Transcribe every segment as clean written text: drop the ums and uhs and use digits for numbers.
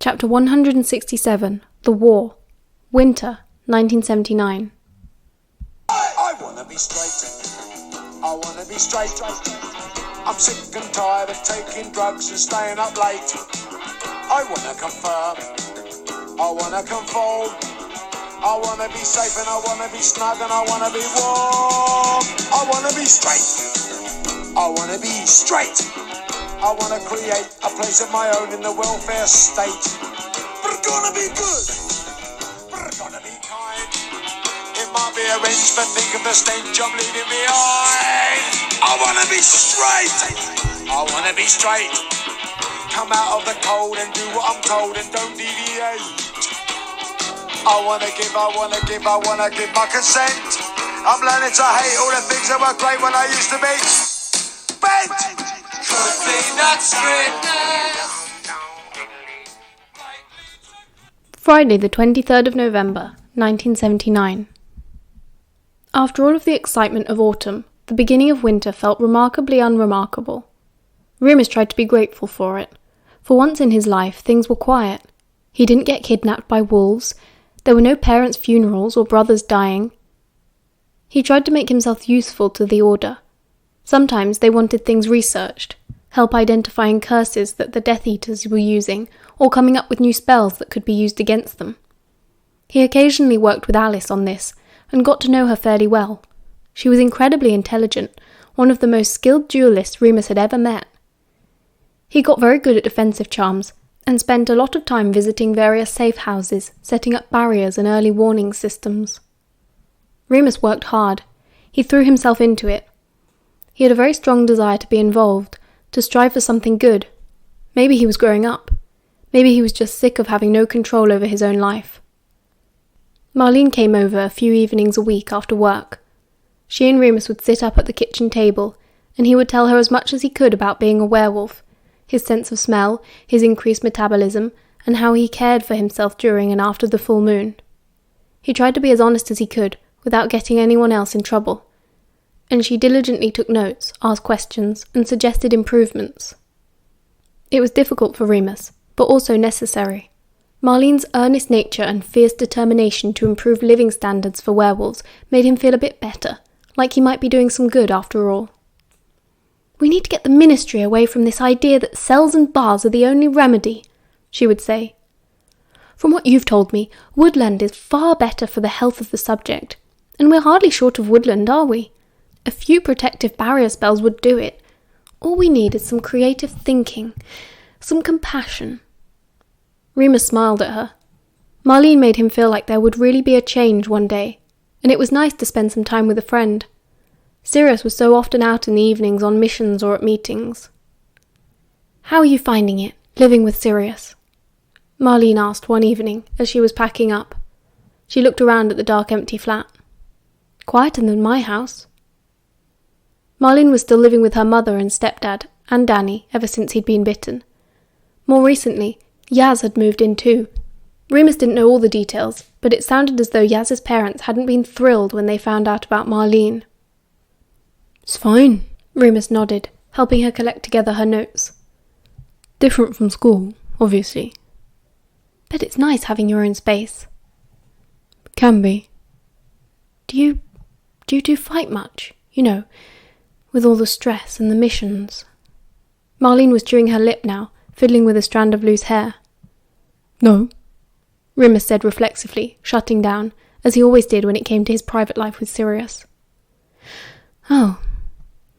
Chapter 167, The War, Winter, 1979. I wanna be straight. I wanna be straight. I'm sick and tired of taking drugs and staying up late. I wanna confirm. I wanna conform. I wanna be safe and I wanna be snug and I wanna be warm. I wanna be straight. I wanna be straight. I wanna create a place of my own in the welfare state. But it's gonna be good. But it's gonna be kind. It might be a wrench, but think of the stench I'm leaving behind. I wanna be straight. I wanna be straight. Come out of the cold and do what I'm told and don't deviate. I wanna give my consent. I'm learning to hate all the things that were great when I used to be bent. Could be not Friday the 23rd of November, 1979. After all of the excitement of autumn, the beginning of winter felt remarkably unremarkable. Remus tried to be grateful for it. For once in his life, things were quiet. He didn't get kidnapped by wolves. There were no parents' funerals or brothers dying. He tried to make himself useful to the Order. Sometimes they wanted things researched, help identifying curses that the Death Eaters were using, or coming up with new spells that could be used against them. He occasionally worked with Alice on this, and got to know her fairly well. She was incredibly intelligent, one of the most skilled duelists Remus had ever met. He got very good at defensive charms, and spent a lot of time visiting various safe houses, setting up barriers and early warning systems. Remus worked hard. He threw himself into it. He had a very strong desire to be involved, to strive for something good. Maybe he was growing up. Maybe he was just sick of having no control over his own life. Marlene came over a few evenings a week after work. She and Remus would sit up at the kitchen table, and he would tell her as much as he could about being a werewolf, his sense of smell, his increased metabolism, and how he cared for himself during and after the full moon. He tried to be as honest as he could, without getting anyone else in trouble, and she diligently took notes, asked questions, and suggested improvements. It was difficult for Remus, but also necessary. Marlene's earnest nature and fierce determination to improve living standards for werewolves made him feel a bit better, like he might be doing some good after all. "We need to get the Ministry away from this idea that cells and bars are the only remedy," she would say. "From what you've told me, woodland is far better for the health of the subject, and we're hardly short of woodland, are we? A few protective barrier spells would do it. All we need is some creative thinking, some compassion." Remus smiled at her. Marlene made him feel like there would really be a change one day, and it was nice to spend some time with a friend. Sirius was so often out in the evenings on missions or at meetings. "How are you finding it, living with Sirius?" Marlene asked one evening as she was packing up. She looked around at the dark, empty flat. "Quieter than my house." Marlene was still living with her mother and stepdad, and Danny, ever since he'd been bitten. More recently, Yaz had moved in too. Remus didn't know all the details, but it sounded as though Yaz's parents hadn't been thrilled when they found out about Marlene. "It's fine," Remus nodded, helping her collect together her notes. "Different from school, obviously." "But it's nice having your own space." "Can be." Do you fight much? You know, with all the stress and the missions?" Marlene was chewing her lip now, fiddling with a strand of loose hair. "No," Remus said reflexively, shutting down, as he always did when it came to his private life with Sirius. "Oh,"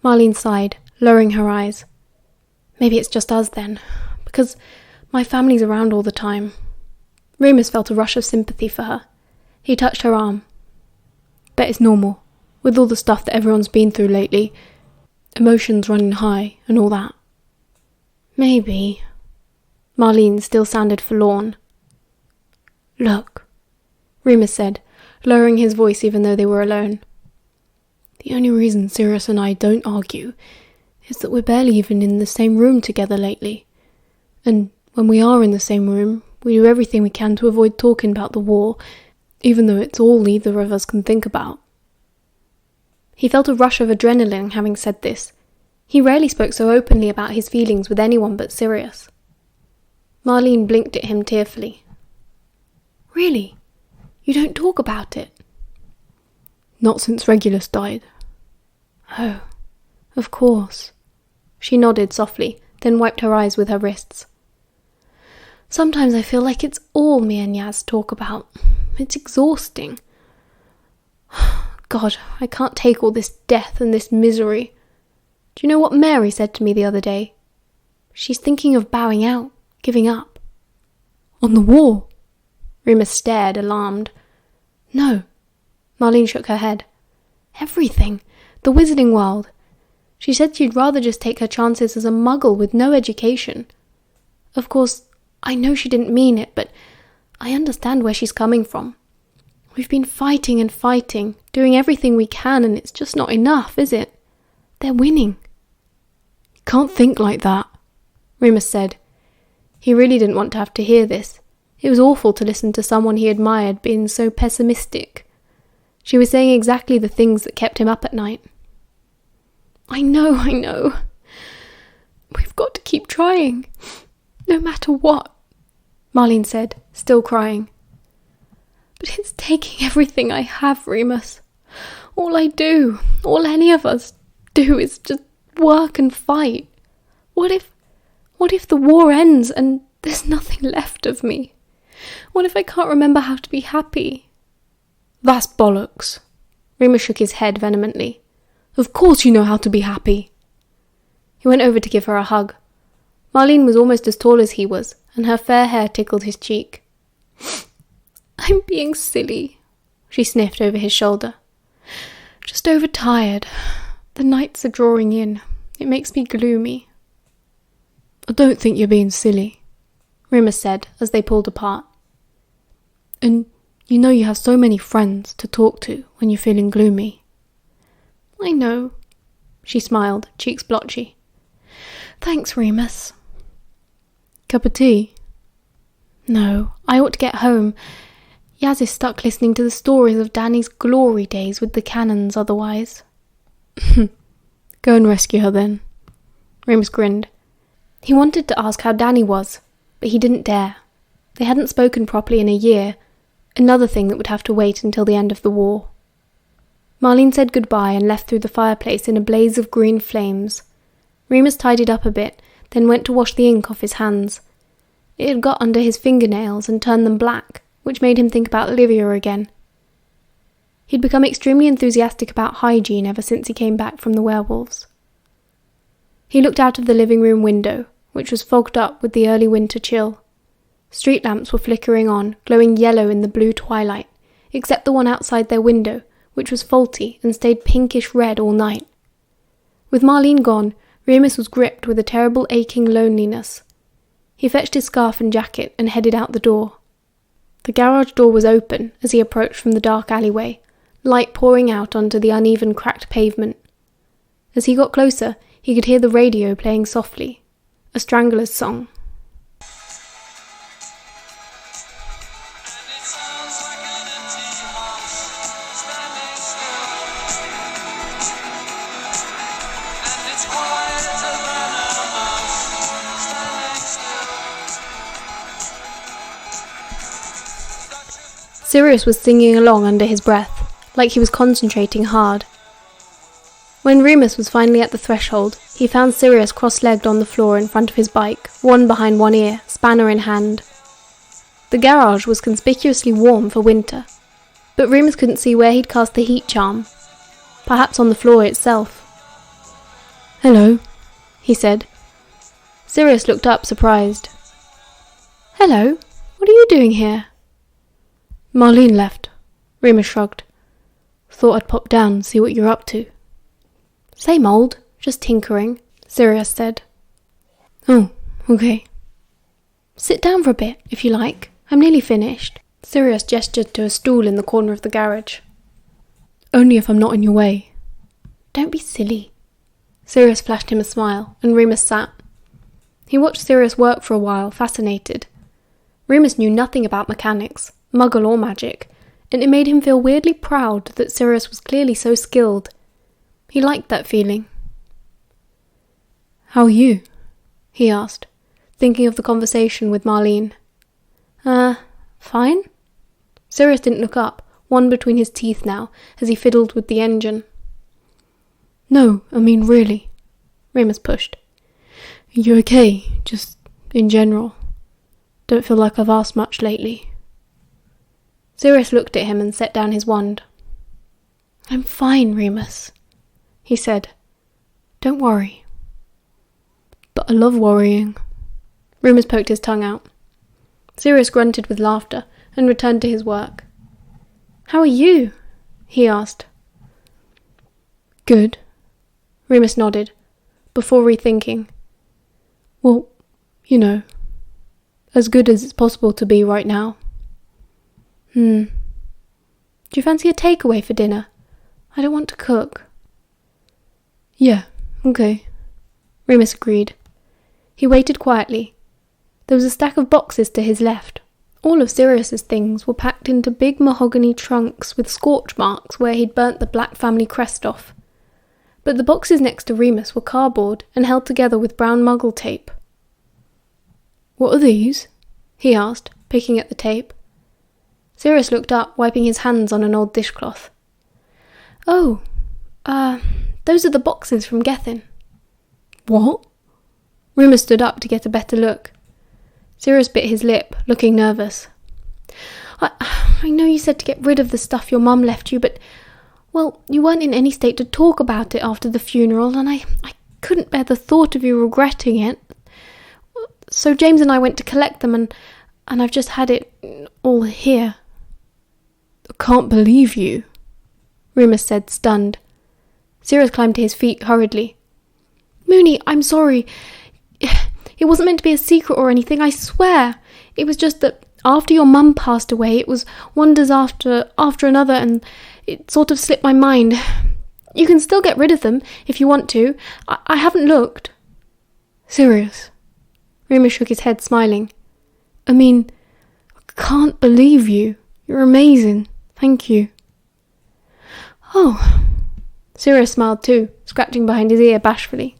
Marlene sighed, lowering her eyes. "Maybe it's just us then, because my family's around all the time." Remus felt a rush of sympathy for her. He touched her arm. "Bet it's normal, with all the stuff that everyone's been through lately. Emotions running high and all that." "Maybe." Marlene still sounded forlorn. "Look," Remus said, lowering his voice even though they were alone. "The only reason Sirius and I don't argue is that we're barely even in the same room together lately. And when we are in the same room, we do everything we can to avoid talking about the war, even though it's all either of us can think about." He felt a rush of adrenaline having said this. He rarely spoke so openly about his feelings with anyone but Sirius. Marlene blinked at him tearfully. Really? You don't talk about it? Not since Regulus died. Oh, of course. She nodded softly, then wiped her eyes with her wrists. Sometimes I feel like it's all me and Yaz talk about. It's exhausting. God, I can't take all this death and this misery. Do you know what Mary said to me the other day? She's thinking of bowing out, giving up. On the war? Remus stared, alarmed. No. Marlene shook her head. Everything. The wizarding world. She said she'd rather just take her chances as a muggle with no education. Of course, I know she didn't mean it, but I understand where she's coming from. We've been fighting and fighting, doing everything we can, and it's just not enough, is it? They're winning. You can't think like that, Remus said. He really didn't want to have to hear this. It was awful to listen to someone he admired being so pessimistic. She was saying exactly the things that kept him up at night. I know. We've got to keep trying. No matter what, Marlene said, still crying. But it's taking everything I have, Remus. All I do, all any of us do is just work and fight. What if the war ends and there's nothing left of me? What if I can't remember how to be happy? That's bollocks. Remus shook his head vehemently. Of course you know how to be happy. He went over to give her a hug. Marlene was almost as tall as he was, and her fair hair tickled his cheek. I'm being silly, she sniffed over his shoulder. Just overtired. The nights are drawing in. It makes me gloomy. I don't think you're being silly, Remus said as they pulled apart. And you know you have so many friends to talk to when you're feeling gloomy. I know, she smiled, cheeks blotchy. Thanks, Remus. Cup of tea? No, I ought to get home. Yaz is stuck listening to the stories of Danny's glory days with the cannons otherwise. Go and rescue her then. Remus grinned. He wanted to ask how Danny was, but he didn't dare. They hadn't spoken properly in a year, another thing that would have to wait until the end of the war. Marlene said goodbye and left through the fireplace in a blaze of green flames. Remus tidied up a bit, then went to wash the ink off his hands. It had got under his fingernails and turned them black, which made him think about Livia again. He'd become extremely enthusiastic about hygiene ever since he came back from the werewolves. He looked out of the living room window, which was fogged up with the early winter chill. Street lamps were flickering on, glowing yellow in the blue twilight, except the one outside their window, which was faulty and stayed pinkish red all night. With Marlene gone, Remus was gripped with a terrible aching loneliness. He fetched his scarf and jacket and headed out the door. The garage door was open as he approached from the dark alleyway, light pouring out onto the uneven, cracked pavement. As he got closer, he could hear the radio playing softly, a Strangler's song. Sirius was singing along under his breath, like he was concentrating hard. When Remus was finally at the threshold, he found Sirius cross-legged on the floor in front of his bike, one behind one ear, spanner in hand. The garage was conspicuously warm for winter, but Remus couldn't see where he'd cast the heat charm. Perhaps on the floor itself. Hello, he said. Sirius looked up, surprised. Hello, what are you doing here? Marlene left, Remus shrugged. Thought I'd pop down and see what you're up to. Same old, just tinkering, Sirius said. Oh, okay. Sit down for a bit, if you like. I'm nearly finished. Sirius gestured to a stool in the corner of the garage. Only if I'm not in your way. Don't be silly. Sirius flashed him a smile, and Remus sat. He watched Sirius work for a while, fascinated. Remus knew nothing about mechanics, muggle or magic, and it made him feel weirdly proud that Sirius was clearly so skilled. He liked that feeling. How are you? He asked. thinking of the conversation with Marlene. Fine? Sirius didn't look up, one between his teeth now, as he fiddled with the engine. No, I mean really. Remus pushed. You okay? Just in general. Don't feel like I've asked much lately. Sirius looked at him and set down his wand. I'm fine, Remus, he said. Don't worry. But I love worrying. Remus poked his tongue out. Sirius grunted with laughter and returned to his work. How are you? He asked. Good. Remus nodded, before rethinking. Well, you know, as good as it's possible to be right now. Do you fancy a takeaway for dinner? I don't want to cook. Yeah, okay. Remus agreed. He waited quietly. There was a stack of boxes to his left. All of Sirius's things were packed into big mahogany trunks with scorch marks where he'd burnt the black family crest off. But the boxes next to Remus were cardboard and held together with brown muggle tape. What are these? He asked, picking at the tape. Sirius looked up, wiping his hands on an old dishcloth. Oh, those are the boxes from Gethin. What? Remus stood up to get a better look. Sirius bit his lip, looking nervous. I know you said to get rid of the stuff your mum left you, but, well, you weren't in any state to talk about it after the funeral, and I couldn't bear the thought of you regretting it. So James and I went to collect them, and I've just had it all here. I can't believe you, Remus said, stunned. Sirius climbed to his feet hurriedly. Moony, I'm sorry. It wasn't meant to be a secret or anything, I swear. It was just that after your mum passed away, it was one disaster after another, and it sort of slipped my mind. You can still get rid of them, if you want to. I haven't looked. Sirius? Remus shook his head, smiling. I mean, I can't believe you. You're amazing. Thank you. Oh. Sirius smiled too, scratching behind his ear bashfully.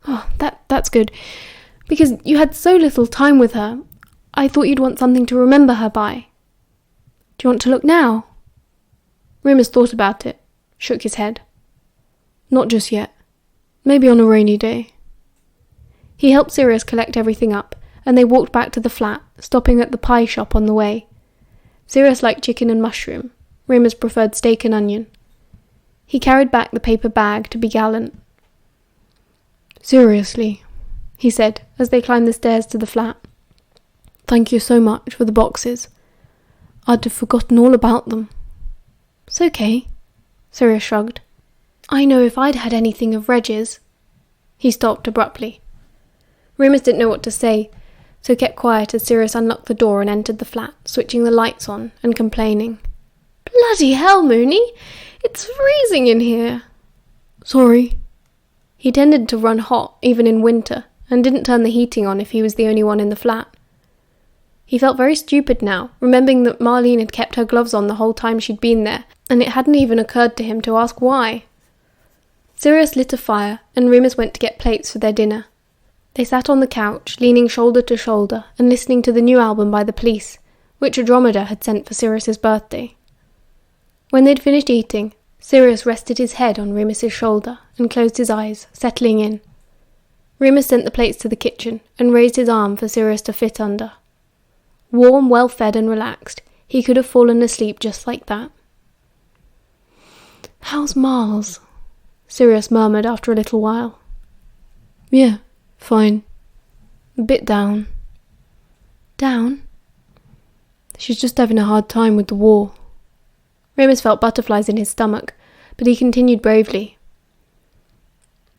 Oh, that's good. Because you had so little time with her, I thought you'd want something to remember her by. Do you want to look now? Remus thought about it, shook his head. Not just yet. Maybe on a rainy day. He helped Sirius collect everything up, and they walked back to the flat, stopping at the pie shop on the way. Sirius liked chicken and mushroom. Remus preferred steak and onion. He carried back the paper bag to be gallant. Seriously, he said, as they climbed the stairs to the flat. Thank you so much for the boxes. I'd have forgotten all about them. It's okay, Sirius shrugged. I know if I'd had anything of Reg's. He stopped abruptly. Remus didn't know what to say, so kept quiet as Sirius unlocked the door and entered the flat, switching the lights on and complaining. Bloody hell, Moony! It's freezing in here. Sorry. He tended to run hot, even in winter, and didn't turn the heating on if he was the only one in the flat. He felt very stupid now, remembering that Marlene had kept her gloves on the whole time she'd been there, and it hadn't even occurred to him to ask why. Sirius lit a fire, and Remus went to get plates for their dinner. They sat on the couch, leaning shoulder to shoulder, and listening to the new album by the Police, which Andromeda had sent for Sirius's birthday. When they'd finished eating, Sirius rested his head on Remus's shoulder and closed his eyes, settling in. Remus sent the plates to the kitchen and raised his arm for Sirius to fit under. Warm, well-fed and relaxed, he could have fallen asleep just like that. How's Miles? Sirius murmured after a little while. Yeah, fine. A bit down. Down? She's just having a hard time with the war. Remus felt butterflies in his stomach, but he continued bravely.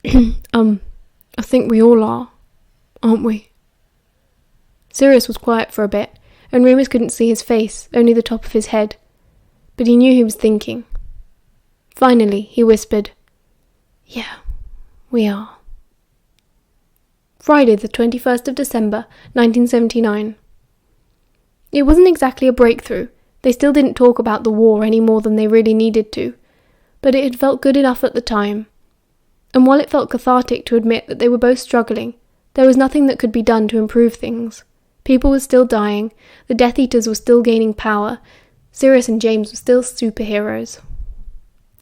I think we all are, aren't we? Sirius was quiet for a bit, and Remus couldn't see his face, only the top of his head. But he knew he was thinking. Finally, he whispered, Yeah, we are. Friday, the 21st of December, 1979. It wasn't exactly a breakthrough. They still didn't talk about the war any more than they really needed to, but it had felt good enough at the time. And while it felt cathartic to admit that they were both struggling, There was nothing that could be done to improve things. People were still dying, the Death Eaters were still gaining power, Sirius and James were still superheroes.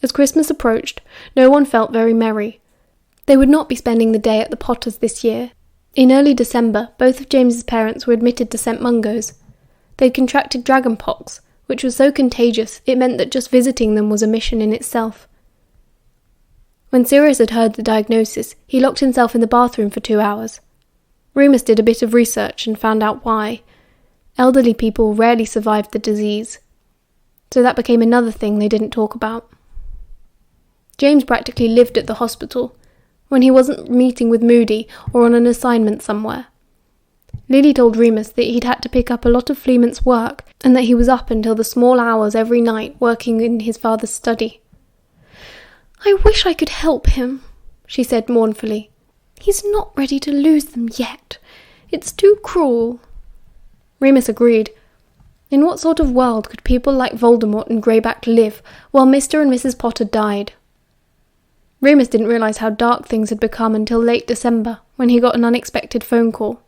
As Christmas approached, no one felt very merry. They would not be spending the day at the Potters this year. In early December, both of James's parents were admitted to St. Mungo's. They'd contracted dragonpox, which was so contagious it meant that just visiting them was a mission in itself. When Sirius had heard the diagnosis, he locked himself in the bathroom for 2 hours. Remus did a bit of research and found out why. Elderly people rarely survived the disease. So that became another thing they didn't talk about. James practically lived at the hospital, when he wasn't meeting with Moody or on an assignment somewhere. Lily told Remus that he'd had to pick up a lot of Fleement's work and that he was up until the small hours every night working in his father's study. "I wish I could help him," she said mournfully. "He's not ready to lose them yet. It's too cruel." Remus agreed. In what sort of world could people like Voldemort and Greyback live while Mr. and Mrs. Potter died? Remus didn't realise how dark things had become until late December, when he got an unexpected phone call.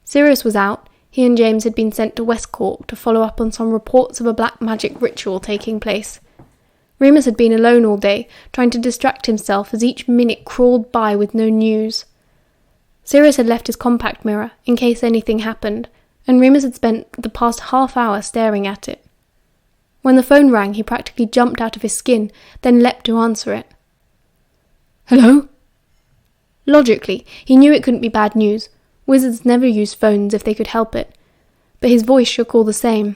Sirius was out. He and James had been sent to West Cork to follow up on some reports of a black magic ritual taking place. Remus had been alone all day, trying to distract himself as each minute crawled by with no news. Sirius had left his compact mirror, in case anything happened, and Remus had spent the past half hour staring at it. When the phone rang, he practically jumped out of his skin, then leapt to answer it. "Hello?" Logically, he knew it couldn't be bad news. Wizards never used phones if they could help it. But his voice shook all the same.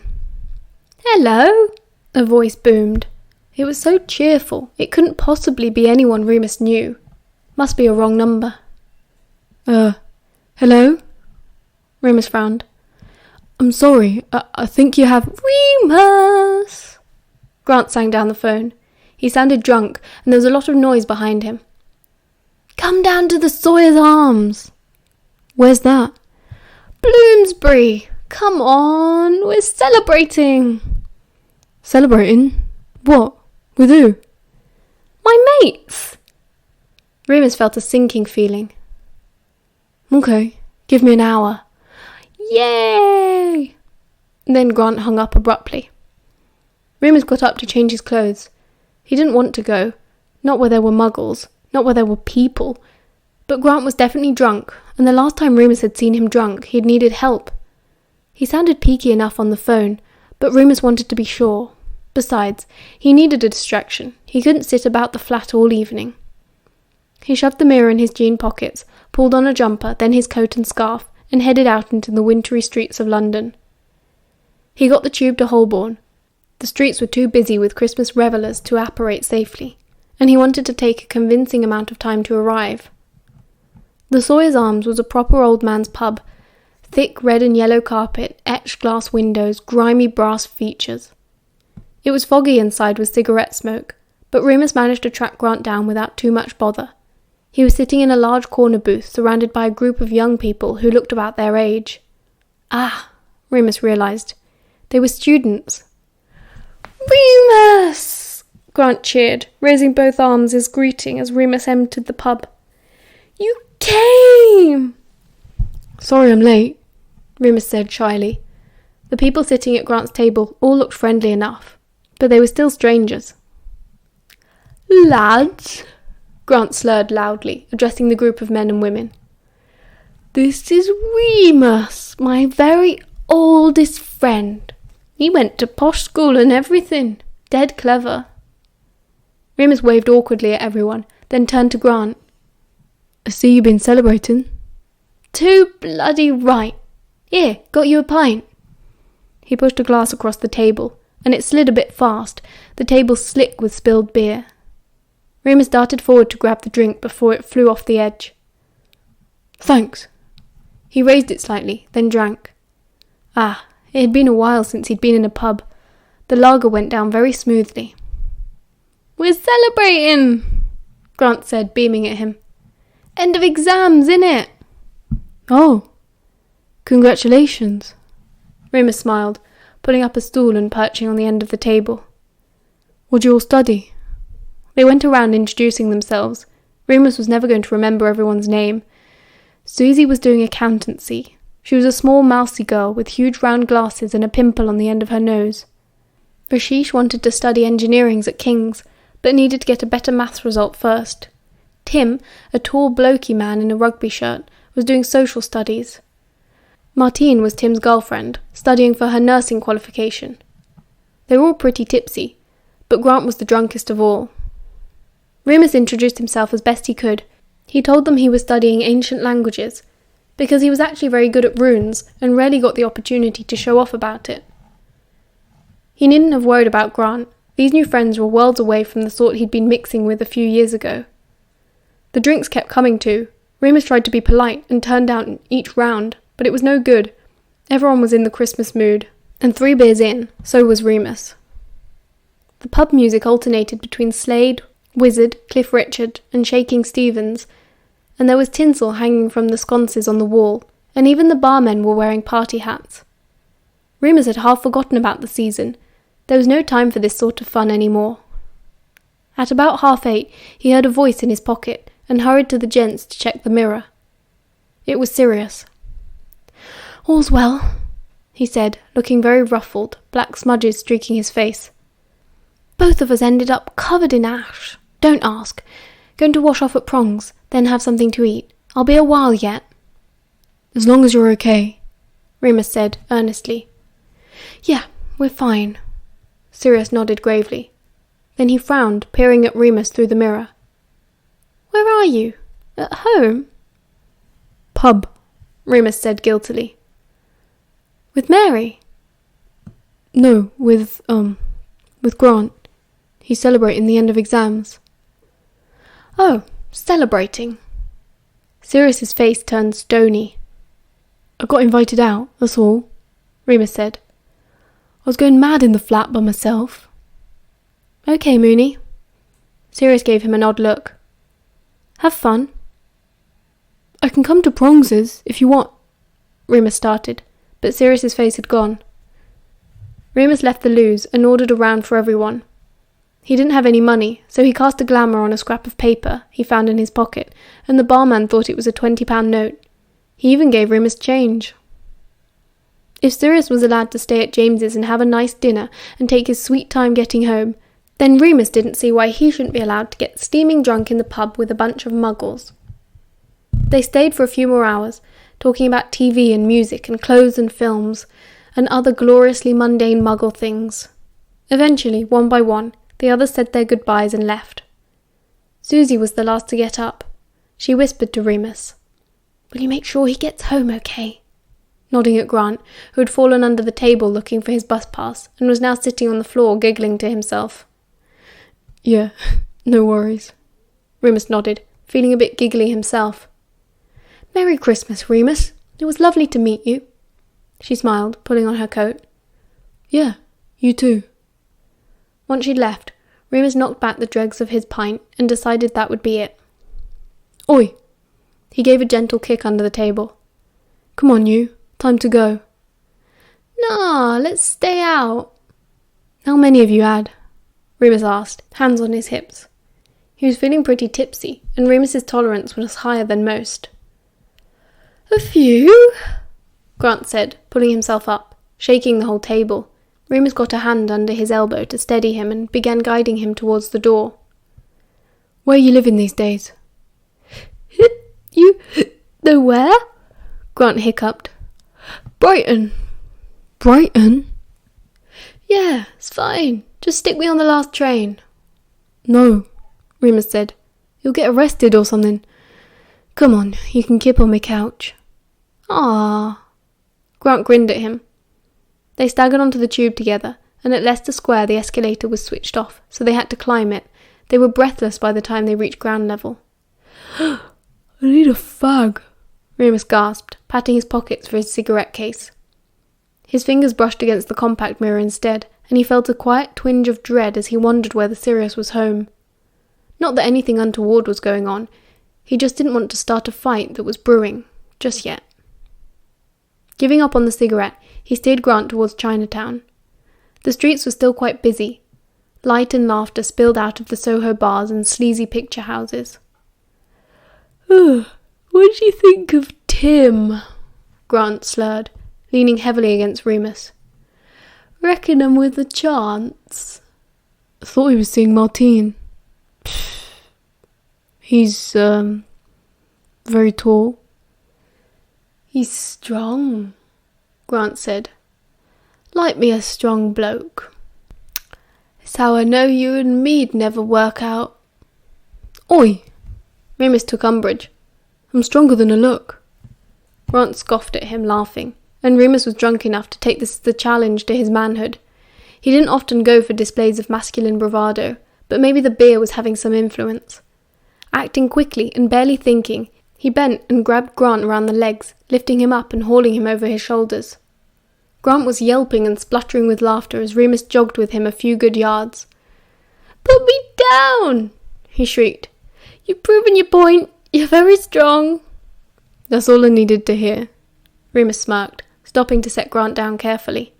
"Hello?" a voice boomed. It was so cheerful, it couldn't possibly be anyone Remus knew. Must be a wrong number. Hello?" Remus frowned. "I'm sorry, I think you have—" "Remus!" Grant sang down the phone. He sounded drunk, and there was a lot of noise behind him. "Come down to the Sawyer's Arms." "Where's that?" "Bloomsbury! Come on, we're celebrating." "Celebrating? What? With who?" "My mates." Remus felt a sinking feeling. "Okay, give me an hour." "Yay!" Then Grant hung up abruptly. Remus got up to change his clothes. He didn't want to go, not where there were muggles, not where there were people. But Grant was definitely drunk, and the last time Remus had seen him drunk, he'd needed help. He sounded peaky enough on the phone, but Remus wanted to be sure. Besides, he needed a distraction. He couldn't sit about the flat all evening. He shoved the mirror in his jean pockets, pulled on a jumper, then his coat and scarf, and headed out into the wintry streets of London. He got the tube to Holborn. The streets were too busy with Christmas revellers to apparate safely, and he wanted to take a convincing amount of time to arrive. The Sawyer's Arms was a proper old man's pub. Thick red and yellow carpet, etched glass windows, grimy brass features. It was foggy inside with cigarette smoke, but Remus managed to track Grant down without too much bother. He was sitting in a large corner booth surrounded by a group of young people who looked about their age. Ah, Remus realised. They were students. "Remus!" Grant cheered, raising both arms as greeting as Remus entered the pub. "You came!" "Sorry I'm late," Remus said shyly. The people sitting at Grant's table all looked friendly enough, but they were still strangers. "Lads," Grant slurred loudly, addressing the group of men and women. "This is Remus, my very oldest friend. He went to posh school and everything. Dead clever." Remus waved awkwardly at everyone, then turned to Grant. "I see you've been celebrating." "Too bloody right. Here, got you a pint." He pushed a glass across the table, and it slid a bit fast, the table slick with spilled beer. Remus darted forward to grab the drink before it flew off the edge. "Thanks." He raised it slightly, then drank. Ah, it had been a while since he'd been in a pub. The lager went down very smoothly. "We're celebrating," Grant said, beaming at him. "End of exams, innit?" "Oh, congratulations." Remus smiled, pulling up a stool and perching on the end of the table. "What do you all study?" They went around introducing themselves. Remus was never going to remember everyone's name. Susie was doing accountancy. She was a small mousy girl with huge round glasses and a pimple on the end of her nose. Rashish wanted to study engineering at King's, but needed to get a better maths result first. Tim, a tall blokey man in a rugby shirt, was doing social studies. Martine was Tim's girlfriend, studying for her nursing qualification. They were all pretty tipsy, but Grant was the drunkest of all. Remus introduced himself as best he could. He told them he was studying ancient languages, because he was actually very good at runes and rarely got the opportunity to show off about it. He needn't have worried about Grant. These new friends were worlds away from the sort he'd been mixing with a few years ago. The drinks kept coming too. Remus tried to be polite and turned down each round, but it was no good. Everyone was in the Christmas mood, and 3 beers in, so was Remus. The pub music alternated between Slade, Wizard, Cliff Richard, and Shaking Stevens, and there was tinsel hanging from the sconces on the wall, and even the barmen were wearing party hats. Remus had half forgotten about the season. There was no time for this sort of fun anymore. At about 8:30, he heard a voice in his pocket, and hurried to the gents to check the mirror. It was Sirius. "All's well," he said, looking very ruffled, black smudges streaking his face. "Both of us ended up covered in ash. Don't ask. Going to wash off at Prongs, then have something to eat. I'll be a while yet." "As long as you're okay," Remus said earnestly. "Yeah, we're fine." Sirius nodded gravely. Then he frowned, peering at Remus through the mirror. "Where are you? At home?" "Pub," Remus said guiltily. "With Mary?" "No, with Grant. He's celebrating the end of exams." "Oh, celebrating." Sirius's face turned stony. "I got invited out, that's all," Remus said. "I was going mad in the flat by myself." "Okay, Mooney." Sirius gave him an odd look. "Have fun." "I can come to Prongs's if you want," Remus started, but Sirius's face had gone. Remus left the loos and ordered a round for everyone. He didn't have any money, so he cast a glamour on a scrap of paper he found in his pocket, and the barman thought it was a £20 note. He even gave Remus change. If Sirius was allowed to stay at James's and have a nice dinner and take his sweet time getting home, then Remus didn't see why he shouldn't be allowed to get steaming drunk in the pub with a bunch of muggles. They stayed for a few more hours, talking about TV and music and clothes and films, and other gloriously mundane muggle things. Eventually, one by one, the others said their goodbyes and left. Susie was the last to get up. She whispered to Remus, "Will you make sure he gets home okay?" Nodding at Grant, who had fallen under the table looking for his bus pass and was now sitting on the floor giggling to himself. "Yeah, no worries." Remus nodded, feeling a bit giggly himself. "Merry Christmas, Remus. It was lovely to meet you." She smiled, pulling on her coat. "Yeah, you too." Once she'd left, Remus knocked back the dregs of his pint and decided that would be it. "Oi!" He gave a gentle kick under the table. "Come on, you. Time to go." "Nah, let's stay out." "How many have you had?" Remus asked, hands on his hips. He was feeling pretty tipsy, and Remus's tolerance was higher than most. "A few," Grant said, pulling himself up, shaking the whole table. Remus got a hand under his elbow to steady him and began guiding him towards the door. "Where are you living these days?" "You know where?" Grant hiccuped. "Brighton." "Brighton?" "Yeah, it's fine. Just stick me on the last train." "No," Remus said. "You'll get arrested or something. Come on, you can keep on my couch." "Ah." Grant grinned at him. They staggered onto the tube together, and at Leicester Square the escalator was switched off, so they had to climb it. They were breathless by the time they reached ground level. "I need a fag," Remus gasped, patting his pockets for his cigarette case. His fingers brushed against the compact mirror instead, and he felt a quiet twinge of dread as he wondered whether Sirius was home. Not that anything untoward was going on, he just didn't want to start a fight that was brewing, just yet. Giving up on the cigarette, he steered Grant towards Chinatown. The streets were still quite busy. Light and laughter spilled out of the Soho bars and sleazy picture houses. "Ugh, What do you think of Tim? Grant slurred, leaning heavily against Remus. Reckon I'm with a chance. I thought he was seeing Martine. He's, very tall. He's strong, Grant said. Like me a strong bloke. It's how I know you and me'd never work out. Oi! Remus took umbrage. I'm stronger than I look. Grant scoffed at him, laughing, and Remus was drunk enough to take this as a challenge to his manhood. He didn't often go for displays of masculine bravado, but maybe the beer was having some influence. Acting quickly and barely thinking, he bent and grabbed Grant around the legs, lifting him up and hauling him over his shoulders. Grant was yelping and spluttering with laughter as Remus jogged with him a few good yards. "Put me down!" he shrieked. "You've proven your point. You're very strong." That's all I needed to hear. Remus smirked, stopping to set Grant down carefully.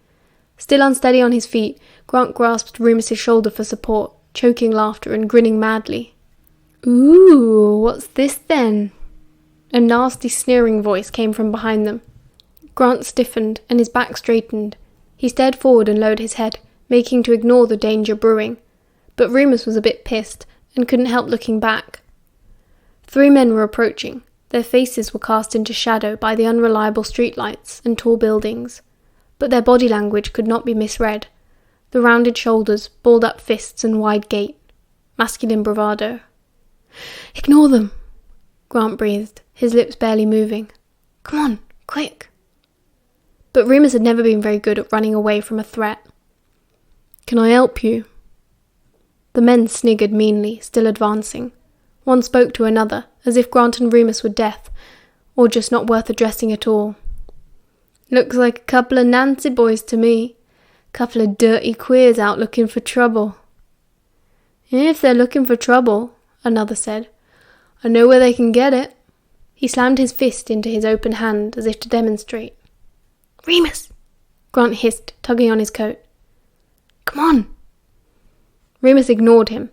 Still unsteady on his feet, Grant grasped Remus's shoulder for support, choking laughter and grinning madly. "Ooh, what's this then?" A nasty, sneering voice came from behind them. Grant stiffened and his back straightened. He stared forward and lowered his head, making to ignore the danger brewing. But Remus was a bit pissed and couldn't help looking back. 3 men were approaching. Their faces were cast into shadow by the unreliable streetlights and tall buildings. But their body language could not be misread. The rounded shoulders, balled-up fists and wide gait. Masculine bravado. "Ignore them," Grant breathed, his lips barely moving. "Come on, quick." But Remus had never been very good at running away from a threat. "Can I help you?" The men sniggered meanly, still advancing. One spoke to another, as if Grant and Remus were deaf, or just not worth addressing at all. "Looks like a couple of Nancy boys to me. Couple of dirty queers out looking for trouble." "If they're looking for trouble," another said, "I know where they can get it." He slammed his fist into his open hand as if to demonstrate. "Remus!" Grant hissed, tugging on his coat. "Come on!" Remus ignored him.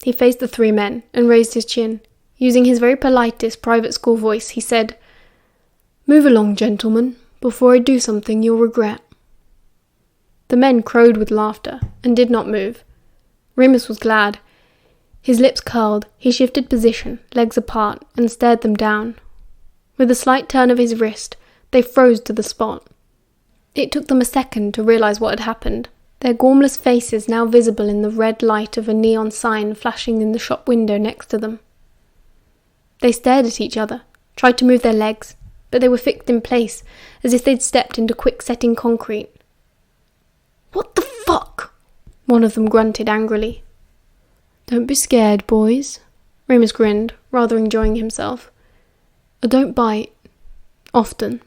He faced the 3 men and raised his chin. Using his very politest private school voice, he said, "Move along, gentlemen, before I do something you'll regret." The men crowed with laughter and did not move. Remus was glad. His lips curled, he shifted position, legs apart, and stared them down. With a slight turn of his wrist, they froze to the spot. It took them a second to realize what had happened, their gormless faces now visible in the red light of a neon sign flashing in the shop window next to them. They stared at each other, tried to move their legs, but they were fixed in place, as if they'd stepped into quick-setting concrete. "What the fuck?" one of them grunted angrily. "Don't be scared, boys," Remus grinned, rather enjoying himself. "I don't bite. Often."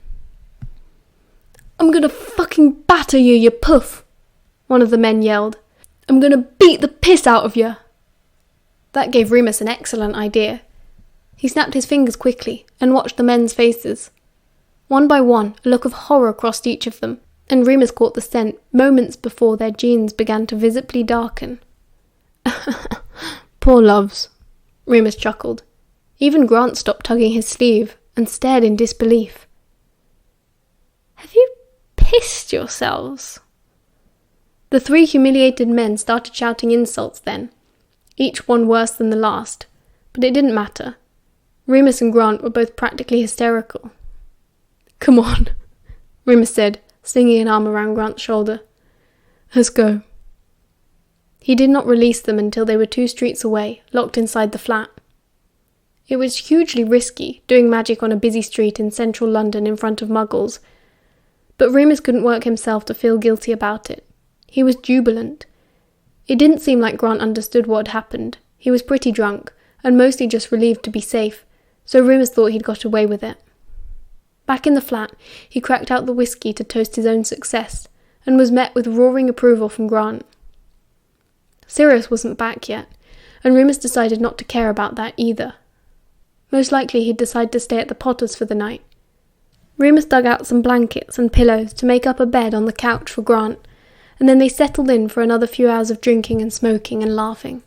"I'm gonna fucking batter you, you puff!" one of the men yelled. "I'm gonna beat the piss out of you!" That gave Remus an excellent idea. He snapped his fingers quickly and watched the men's faces. One by one, a look of horror crossed each of them, and Remus caught the scent moments before their jeans began to visibly darken. "Poor loves," Remus chuckled. Even Grant stopped tugging his sleeve and stared in disbelief. "Have you pissed yourselves?" The 3 humiliated men started shouting insults then, each one worse than the last, but it didn't matter. Remus and Grant were both practically hysterical. "Come on," Remus said, slinging an arm around Grant's shoulder. "Let's go." He did not release them until they were 2 streets away, locked inside the flat. It was hugely risky, doing magic on a busy street in central London in front of muggles, but Remus couldn't work himself to feel guilty about it. He was jubilant. It didn't seem like Grant understood what had happened. He was pretty drunk, and mostly just relieved to be safe, so Remus thought he'd got away with it. Back in the flat, he cracked out the whiskey to toast his own success, and was met with roaring approval from Grant. Sirius wasn't back yet, and Remus decided not to care about that either. Most likely he'd decide to stay at the Potters for the night. Remus dug out some blankets and pillows to make up a bed on the couch for Grant, and then they settled in for another few hours of drinking and smoking and laughing.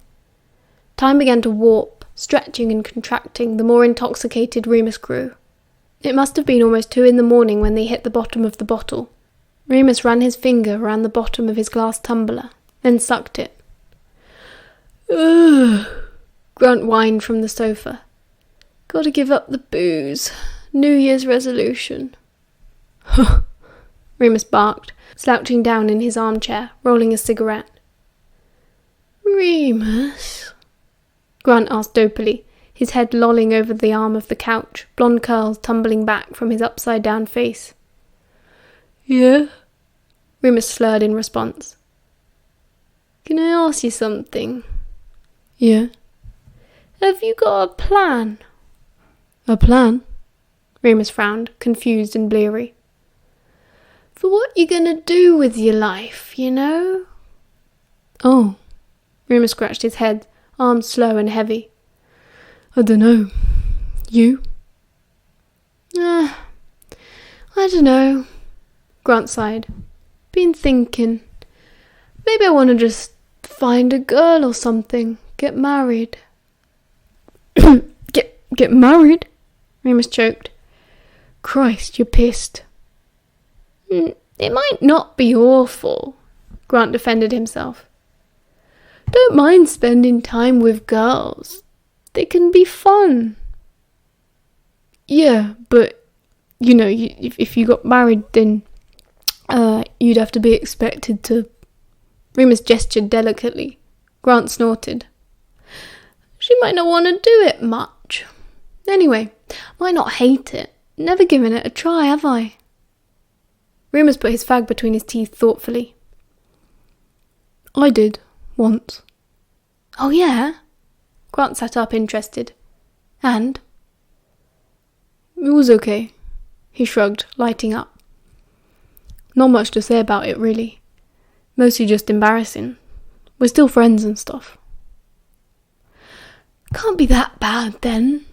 Time began to warp, stretching and contracting the more intoxicated Remus grew. It must have been almost 2 a.m. when they hit the bottom of the bottle. Remus ran his finger around the bottom of his glass tumbler, then sucked it. "Ugh," Grant whined from the sofa. "Gotta give up the booze. New Year's resolution." "Huh," Remus barked, slouching down in his armchair, rolling a cigarette. "Remus?" Grant asked dopily, his head lolling over the arm of the couch, blonde curls tumbling back from his upside-down face. "Yeah?" Remus slurred in response. "Can I ask you something?" "Yeah?" "Have you got a plan?" "A plan?" Remus frowned, confused and bleary. "For what you gonna do with your life, you know?" "Oh." Remus scratched his head, arms slow and heavy. "I dunno. You?" "I dunno," Grant sighed. "Been thinking. Maybe I want to just find a girl or something. Get married." Get married?" Remus choked. "Christ, you're pissed." "It might not be awful," Grant defended himself. "Don't mind spending time with girls. They can be fun." "Yeah, but, you know, if you got married, then you'd have to be expected to..." Remus gestured delicately. Grant snorted. "She might not want to do it much. Anyway, might not hate it. Never given it a try, have I?" Remus put his fag between his teeth thoughtfully. "I did, once." "Oh yeah?" Grant sat up, interested. "And?" "It was okay," he shrugged, lighting up. "Not much to say about it, really. Mostly just embarrassing. We're still friends and stuff." "Can't be that bad, then,"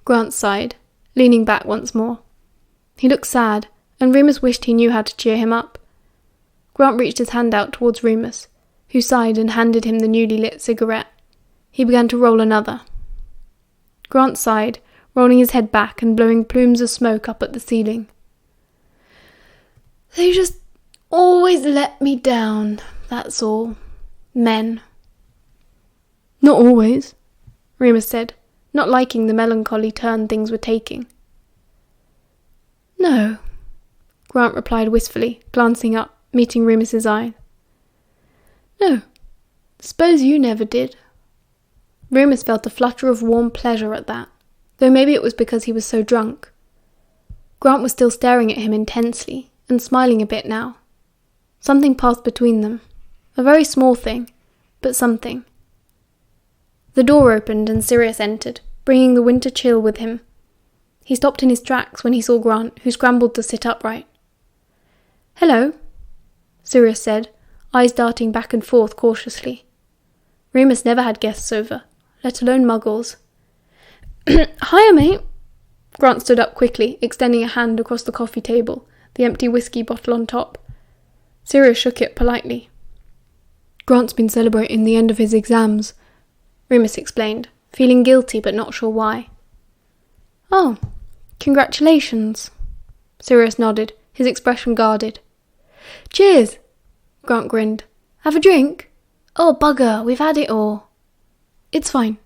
Grant sighed, leaning back once more. He looked sad, and Remus wished he knew how to cheer him up. Grant reached his hand out towards Remus, who sighed and handed him the newly lit cigarette. He began to roll another. Grant sighed, rolling his head back and blowing plumes of smoke up at the ceiling. "They just always let me down, that's all. Men." "Not always," Remus said, not liking the melancholy turn things were taking. "No," Grant replied wistfully, glancing up, meeting Remus's eye. "No, suppose you never did." Remus felt a flutter of warm pleasure at that, though maybe it was because he was so drunk. Grant was still staring at him intensely, and smiling a bit now. Something passed between them. A very small thing, but something. The door opened and Sirius entered, bringing the winter chill with him. He stopped in his tracks when he saw Grant, who scrambled to sit upright. "Hello," Sirius said, eyes darting back and forth cautiously. Remus never had guests over, let alone muggles. "Hiya, mate." Grant stood up quickly, extending a hand across the coffee table, the empty whiskey bottle on top. Sirius shook it politely. "Grant's been celebrating the end of his exams," Remus explained, feeling guilty but not sure why. "Oh, congratulations." Sirius nodded, his expression guarded. "Cheers," Grant grinned. "Have a drink?" "Oh, bugger, we've had it all." "It's fine."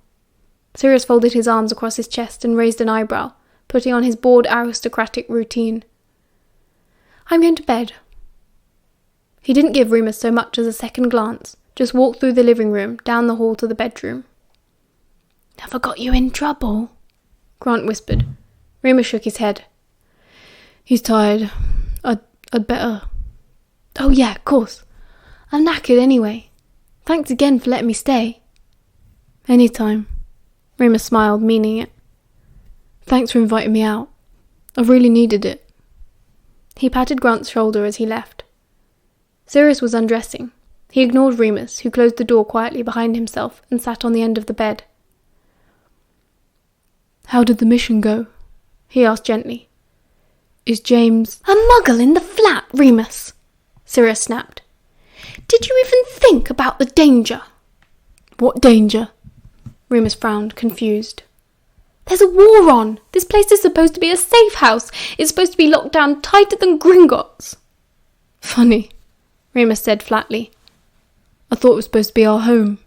Sirius folded his arms across his chest and raised an eyebrow, putting on his bored aristocratic routine. "I'm going to bed." He didn't give Remus so much as a second glance, just walked through the living room, down the hall to the bedroom. "Never got you in trouble?" Grant whispered. Remus shook his head. "He's tired. I'd better..." "Oh yeah, of course. I'm knackered anyway. Thanks again for letting me stay." "Anytime." Remus smiled, meaning it. "Thanks for inviting me out. I really needed it." He patted Grant's shoulder as he left. Sirius was undressing. He ignored Remus, who closed the door quietly behind himself and sat on the end of the bed. "How did the mission go?" he asked gently. "Is James..." "A muggle in the flat, Remus!" Sirius snapped. "Did you even think about the danger?" "What danger?" Remus frowned, confused. There's a war on! This place is supposed to be a safe house. It's supposed to be locked down tighter than Gringotts. Funny, Remus said flatly. I thought it was supposed to be our home.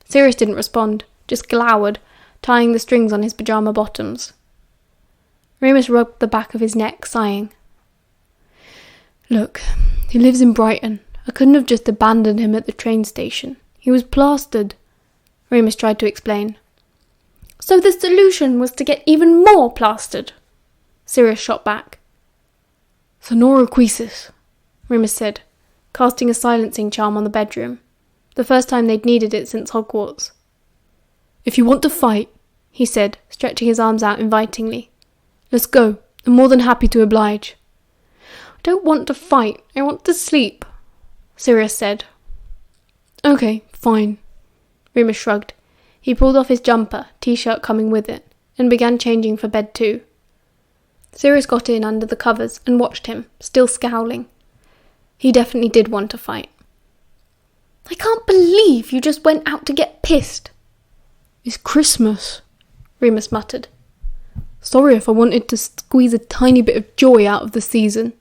Sirius didn't respond, just glowered, tying the strings on his pyjama bottoms. Remus rubbed the back of his neck, sighing. Look, he lives in Brighton. I couldn't have just abandoned him at the train station. He was plastered, Remus tried to explain. So the solution was to get even more plastered, Sirius shot back. Sonora quisis, Remus said, casting a silencing charm on the bedroom, the first time they'd needed it since Hogwarts. If you want to fight, he said, stretching his arms out invitingly. Let's go. I'm more than happy to oblige. I don't want to fight. I want to sleep, Sirius said. Okay, fine. Remus shrugged. He pulled off his jumper, t-shirt coming with it, and began changing for bed too. Sirius got in under the covers and watched him, still scowling. He definitely did want to fight. I can't believe you just went out to get pissed. It's Christmas, Remus muttered. Sorry if I wanted to squeeze a tiny bit of joy out of the season.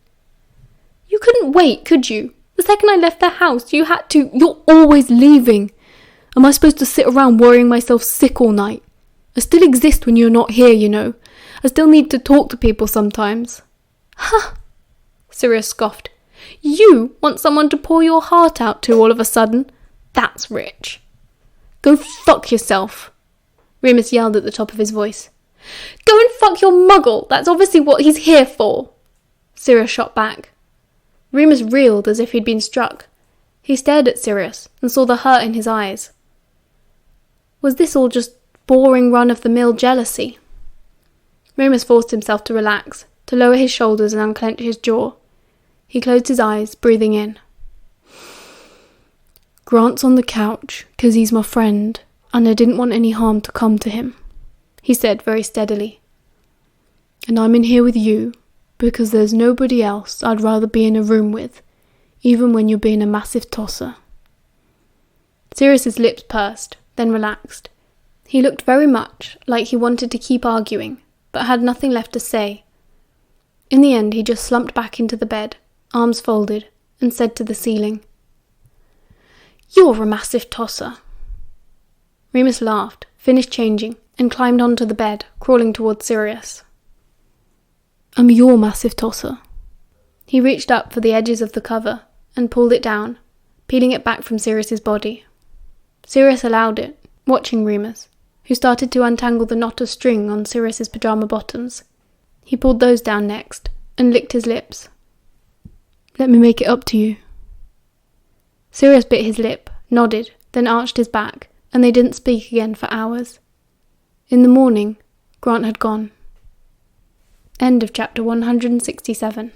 You couldn't wait, could you? The second I left the house, you had to... You're always leaving. Am I supposed to sit around worrying myself sick all night? I still exist when you're not here, you know. I still need to talk to people sometimes. Huh, Sirius scoffed. You want someone to pour your heart out to all of a sudden? That's rich. Go fuck yourself, Remus yelled at the top of his voice. Go and fuck your muggle. That's obviously what he's here for, Sirius shot back. Remus reeled as if he'd been struck. He stared at Sirius and saw the hurt in his eyes. Was this all just boring run-of-the-mill jealousy? Remus forced himself to relax, to lower his shoulders and unclench his jaw. He closed his eyes, breathing in. Grant's on the couch, 'cause he's my friend, and I didn't want any harm to come to him, he said very steadily. And I'm in here with you, because there's nobody else I'd rather be in a room with, even when you're being a massive tosser. Sirius's lips pursed, then relaxed. He looked very much like he wanted to keep arguing, but had nothing left to say. In the end, he just slumped back into the bed, arms folded, and said to the ceiling, You're a massive tosser. Remus laughed, finished changing, and climbed onto the bed, crawling towards Sirius. I'm your massive tosser. He reached up for the edges of the cover and pulled it down, peeling it back from Sirius's body. Sirius allowed it, watching Remus, who started to untangle the knot of string on Sirius's pyjama bottoms. He pulled those down next, and licked his lips. Let me make it up to you. Sirius bit his lip, nodded, then arched his back, and they didn't speak again for hours. In the morning, Grant had gone. End of chapter 167.